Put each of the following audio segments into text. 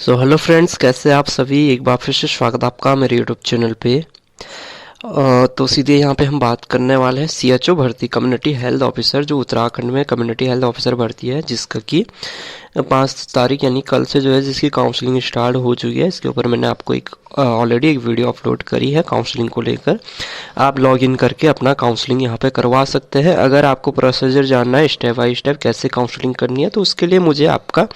Hello friends, कैसे आप सभी। एक बार फिर से स्वागत आपका मेरे यूट्यूब चैनल पे। तो सीधे यहाँ पे हम बात करने वाले हैं सीएचओ भर्ती, कम्युनिटी हेल्थ ऑफिसर, जो उत्तराखंड में कम्युनिटी हेल्थ ऑफिसर भर्ती है, जिसका कि 5 तारीख यानी कल से जो है जिसकी काउंसलिंग स्टार्ट हो चुकी है। इसके ऊपर मैंने आपको एक ऑलरेडी एक वीडियो अपलोड करी है काउंसलिंग को लेकर। आप लॉग इन करके अपना काउंसलिंग यहाँ पे करवा सकते हैं। अगर आपको प्रोसीजर जानना है स्टेप बाय स्टेप कैसे काउंसलिंग करनी है, तो उसके लिए मुझे आपका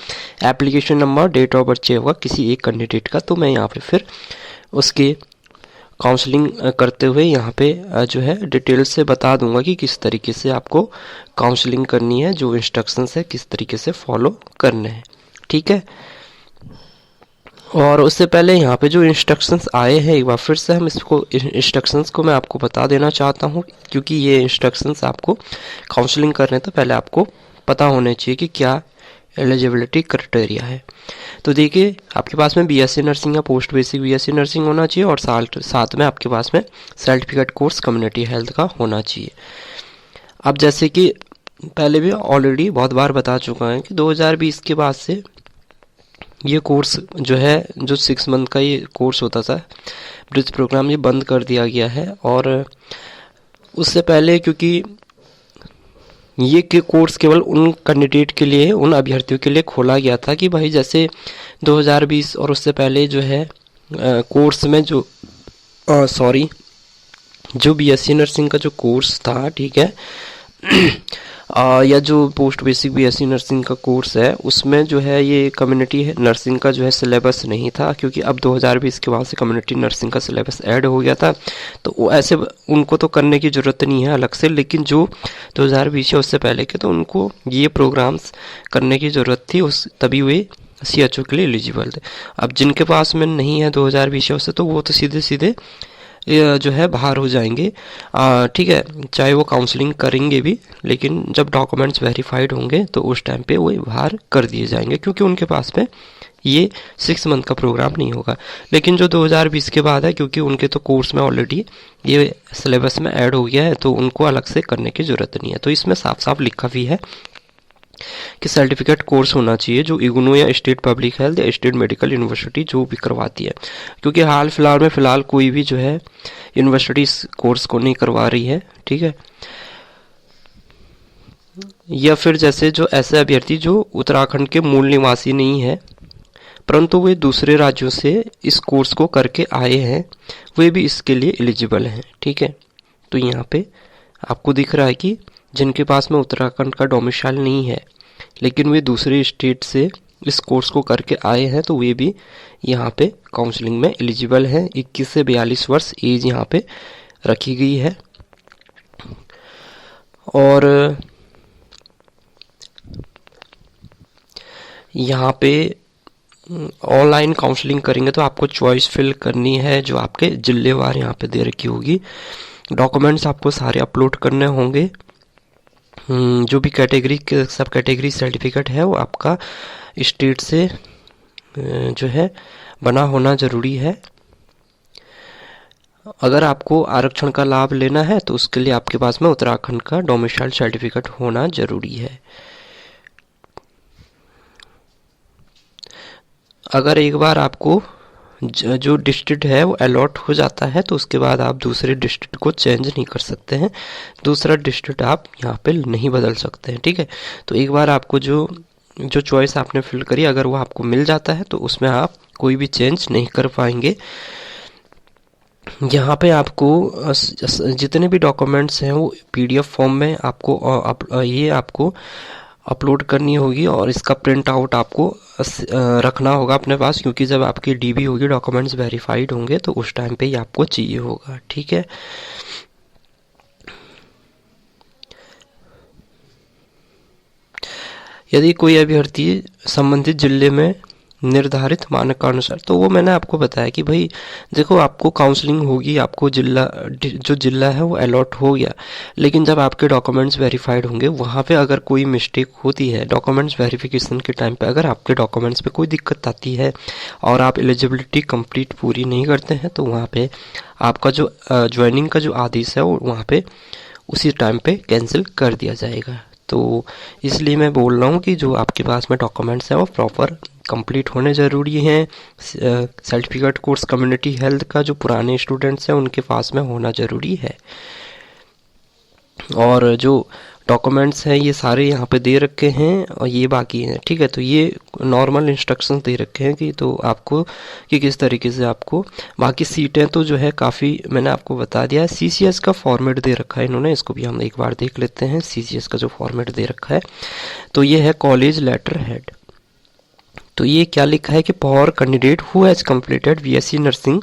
application number, date of birth चाहिए होगा किसी एक कैंडिडेट का। तो मैं यहाँ पे फिर उसके काउंसलिंग करते हुए यहाँ पे जो है डिटेल से बता दूंगा कि किस तरीके से आपको काउंसलिंग करनी है, जो इंस्ट्रक्शंस है किस तरीके से फॉलो करने हैं। ठीक है। और उससे पहले यहाँ पे जो इंस्ट्रक्शंस आए हैं, एक बार फिर से हम इसको इंस्ट्रक्शंस को मैं आपको बता देना चाहता हूँ, क्योंकि ये इंस्ट्रक्शंस आपको काउंसलिंग करने तो पहले आपको पता होने चाहिए कि क्या एलिजिबिलिटी क्राइटेरिया है। तो देखिए, आपके पास में बीएससी नर्सिंग या पोस्ट बेसिक बीएससी नर्सिंग होना चाहिए, और साथ में आपके पास में सर्टिफिकेट कोर्स कम्युनिटी हेल्थ का होना चाहिए। अब जैसे कि पहले भी ऑलरेडी बहुत बार बता चुका है कि 2020 के बाद से ये कोर्स जो है, जो 6 मंथ का ये कोर्स होता था ब्रिज प्रोग्राम, ये बंद कर दिया गया है। और उससे पहले क्योंकि ये के कोर्स केवल उन कैंडिडेट के लिए, उन अभ्यर्थियों के लिए खोला गया था कि भाई जैसे 2020 और उससे पहले जो है कोर्स में जो जो बीएससी नर्सिंग का जो कोर्स था, ठीक है, या जो पोस्ट बेसिक बीएससी नर्सिंग का कोर्स है, उसमें जो है ये कम्युनिटी नर्सिंग का जो है सिलेबस नहीं था, क्योंकि अब 2020 के बाद से कम्युनिटी नर्सिंग का सिलेबस ऐड हो गया था। तो वो ऐसे उनको तो करने की ज़रूरत नहीं है अलग से, लेकिन जो 2020 या उससे पहले के, तो उनको ये प्रोग्राम्स करने की ज़रूरत थी, उस तभी वे सीएचओ के लिए एलिजिबल थे। अब जिनके पास में नहीं है 2020 या उससे, तो वो तो सीधे सीधे जो है बाहर हो जाएंगे। ठीक है, चाहे वो काउंसलिंग करेंगे भी, लेकिन जब डॉक्यूमेंट्स वेरीफाइड होंगे तो उस टाइम पे वो बाहर कर दिए जाएंगे, क्योंकि उनके पास में ये 6 मंथ का प्रोग्राम नहीं होगा। लेकिन जो 2020 के बाद है, क्योंकि उनके तो कोर्स में ऑलरेडी ये सिलेबस में ऐड हो गया है, तो उनको अलग से करने की ज़रूरत नहीं है। तो इसमें साफ साफ लिखा भी है कि सर्टिफिकेट कोर्स होना चाहिए, जो इग्नू या स्टेट पब्लिक हेल्थ या स्टेट मेडिकल यूनिवर्सिटी जो भी करवाती है, क्योंकि हाल फिलहाल कोई भी जो है यूनिवर्सिटी इस कोर्स को नहीं करवा रही है। ठीक है। या फिर जैसे जो ऐसे अभ्यर्थी जो उत्तराखंड के मूल निवासी नहीं है, परंतु वे दूसरे राज्यों से इस कोर्स को करके आए हैं, वे भी इसके लिए एलिजिबल हैं। ठीक है। तो यहाँ पे आपको दिख रहा है कि जिनके पास में उत्तराखंड का डोमिसाइल नहीं है, लेकिन वे दूसरे स्टेट से इस कोर्स को करके आए हैं, तो वे भी यहाँ पे काउंसलिंग में एलिजिबल हैं। 21 से 42 वर्ष एज यहाँ पे रखी गई है। और यहाँ पे ऑनलाइन काउंसलिंग करेंगे तो आपको चॉइस फिल करनी है, जो आपके जिलेवार यहाँ पे दे रखी होगी। डॉक्यूमेंट्स आपको सारे अपलोड करने होंगे। जो भी कैटेगरी सब कैटेगरी सर्टिफिकेट है, वो आपका स्टेट से जो है बना होना ज़रूरी है। अगर आपको आरक्षण का लाभ लेना है, तो उसके लिए आपके पास में उत्तराखंड का डोमिसाइल सर्टिफिकेट होना ज़रूरी है। अगर एक बार आपको जो डिस्ट्रिक्ट है वो अलॉट हो जाता है, तो उसके बाद आप दूसरे डिस्ट्रिक्ट को चेंज नहीं कर सकते हैं, दूसरा डिस्ट्रिक्ट आप यहाँ पे नहीं बदल सकते हैं। ठीक है। तो एक बार आपको जो चॉइस आपने फिल करी, अगर वो आपको मिल जाता है, तो उसमें आप कोई भी चेंज नहीं कर पाएंगे। यहाँ पे आपको जितने भी डॉक्यूमेंट्स हैं वो पीडीएफ फॉर्म में आपको अपलोड करनी होगी, और इसका प्रिंट आउट आपको रखना होगा अपने पास, क्योंकि जब आपकी डीबी होगी, डॉक्यूमेंट्स वेरीफाइड होंगे, तो उस टाइम पे ही आपको चाहिए होगा। ठीक है। यदि कोई अभ्यर्थी संबंधित जिले में निर्धारित मानकानुसार, तो वो मैंने आपको बताया कि भाई देखो, आपको काउंसलिंग होगी, आपको जो जिला है वो अलॉट हो गया, लेकिन जब आपके डॉक्यूमेंट्स वेरीफाइड होंगे, वहाँ पे अगर कोई मिस्टेक होती है डॉक्यूमेंट्स वेरिफिकेशन के टाइम पे, अगर आपके डॉक्यूमेंट्स पे कोई दिक्कत आती है और आप एलिजिबिलिटी कंप्लीट पूरी नहीं करते हैं, तो वहाँ पे आपका जो ज्वाइनिंग का जो आदेश है वो वहाँ पे उसी टाइम पे कैंसिल कर दिया जाएगा। तो इसलिए मैं बोल रहा हूँ कि जो आपके पास में डॉक्यूमेंट्स हैं वो प्रॉपर कंप्लीट होने ज़रूरी हैं। सर्टिफिकेट कोर्स कम्युनिटी हेल्थ का जो पुराने स्टूडेंट्स हैं उनके पास में होना ज़रूरी है। और जो डॉक्यूमेंट्स हैं ये सारे यहाँ पे दे रखे हैं और ये बाकी हैं, ठीक है। तो ये नॉर्मल इंस्ट्रक्शंस दे रखे हैं कि तो आपको कि किस तरीके से आपको, बाकी सीटें तो जो है काफ़ी मैंने आपको बता दिया है। सीसीएस का फॉर्मेट दे रखा है इन्होंने, इसको भी हम एक बार देख लेते हैं। सीसीएस का जो फॉर्मेट दे रखा है तो ये है कॉलेज लेटर हेड। तो ये क्या लिखा है कि for candidate who has completed BSc nursing,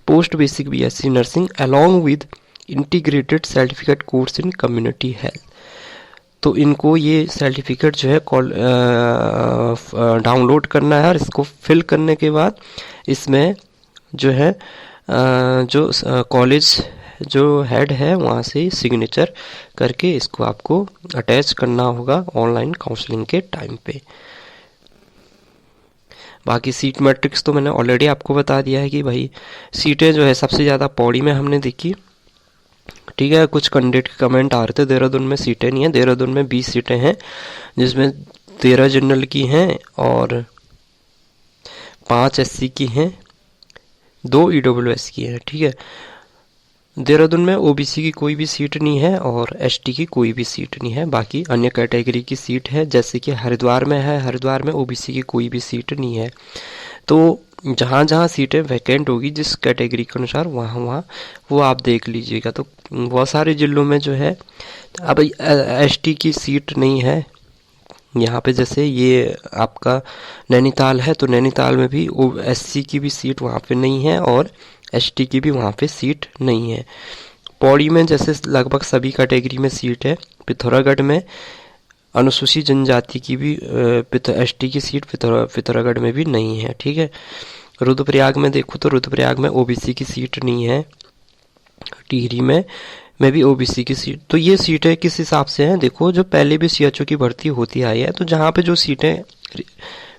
post basic BSc nursing along with integrated certificate course in community health. तो इनको ये सर्टिफिकेट जो है डाउनलोड करना है और इसको फिल करने के बाद इसमें जो है जो कॉलेज जो हेड है वहाँ से सिग्नेचर करके इसको आपको अटैच करना होगा ऑनलाइन काउंसलिंग के टाइम पे। बाकी सीट मैट्रिक्स तो मैंने ऑलरेडी आपको बता दिया है कि भाई सीटें जो है सबसे ज़्यादा पौड़ी में हमने देखी, ठीक है। कुछ कैंडिडेट के कमेंट आ रहे थे देहरादून में सीटें नहीं है। देहरादून में 20 सीटें हैं जिसमें 13 जनरल की हैं और 5 एससी की हैं, 2 ईडब्ल्यूएस की हैं, ठीक है। देहरादून में ओबीसी की कोई भी सीट नहीं है और एसटी की कोई भी सीट नहीं है। बाकी अन्य कैटेगरी की सीट है, जैसे कि हरिद्वार में है, हरिद्वार में ओबीसी की कोई भी सीट नहीं है। तो जहाँ जहाँ सीटें वैकेंट होगी जिस कैटेगरी के अनुसार वहाँ वहाँ वो आप देख लीजिएगा। तो बहुत सारे जिलों में जो है अब एसटी की सीट नहीं है यहाँ पे, जैसे ये आपका नैनीताल है तो नैनीताल में भी एससी की भी सीट वहाँ पे नहीं है और एसटी की भी वहाँ पे सीट नहीं है। पौड़ी में जैसे लगभग सभी कैटेगरी में सीट है। पिथौरागढ़ में अनुसूचित जनजाति की भी एसटी की सीट पिथौरागढ़ में भी नहीं है, ठीक है। रुद्रप्रयाग में देखो तो रुद्रप्रयाग में ओबीसी की सीट नहीं है। टिहरी में भी ओबीसी की सीट। तो ये सीटें किस हिसाब से हैं, देखो जो पहले भी सीएचओ की भर्ती होती आई है तो जहाँ पे जो सीटें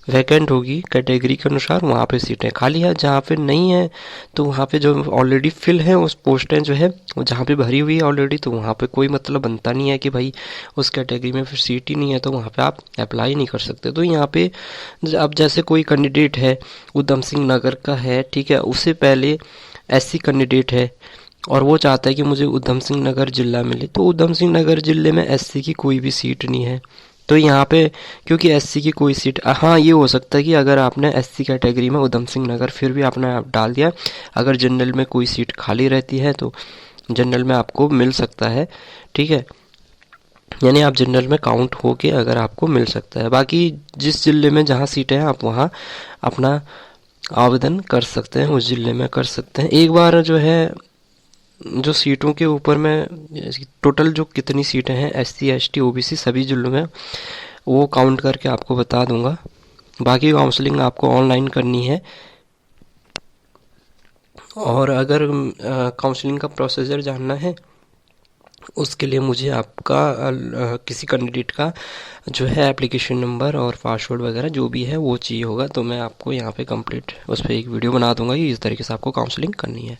वैकेंट होगी कैटेगरी के अनुसार वहाँ पे सीटें खाली है, जहाँ पे नहीं है तो वहाँ पे जो ऑलरेडी फिल है उस पोस्टें जो है जहाँ पे भरी हुई है ऑलरेडी, तो वहाँ पे कोई मतलब बनता नहीं है कि भाई उस कैटेगरी में फिर सीट ही नहीं है तो वहाँ पे आप अप्लाई नहीं कर सकते। तो यहाँ पे अब जैसे कोई कैंडिडेट है उधम सिंह नगर का है, ठीक है, उससे पहले एससी कैंडिडेट है और वो चाहता है कि मुझे उधम सिंह नगर जिला मिले, तो उधम सिंह नगर जिले में एससी की कोई भी सीट नहीं है। तो यहाँ पे क्योंकि एससी की कोई सीट, हाँ ये हो सकता है कि अगर आपने एससी कैटेगरी में उधम सिंह नगर फिर भी आपने आप डाल दिया, अगर जनरल में कोई सीट खाली रहती है तो जनरल में आपको मिल सकता है, ठीक है। यानी आप जनरल में काउंट हो के अगर आपको मिल सकता है। बाकी जिस जिले में जहाँ सीटें हैं आप वहाँ अपना आवेदन कर सकते हैं, उस जिले में कर सकते हैं। एक बार जो है जो सीटों के ऊपर में टोटल जो कितनी सीटें हैं एससी एसटी ओबीसी सभी जिलों में वो काउंट करके आपको बता दूंगा। बाकी काउंसलिंग आपको ऑनलाइन करनी है और अगर काउंसलिंग का प्रोसीजर जानना है उसके लिए मुझे आपका किसी कैंडिडेट का जो है एप्लीकेशन नंबर और पासवर्ड वगैरह जो भी है वो चाहिए होगा, तो मैं आपको यहाँ पे कंप्लीट उस पर एक वीडियो बना दूंगा कि इस तरीके से आपको काउंसलिंग करनी है।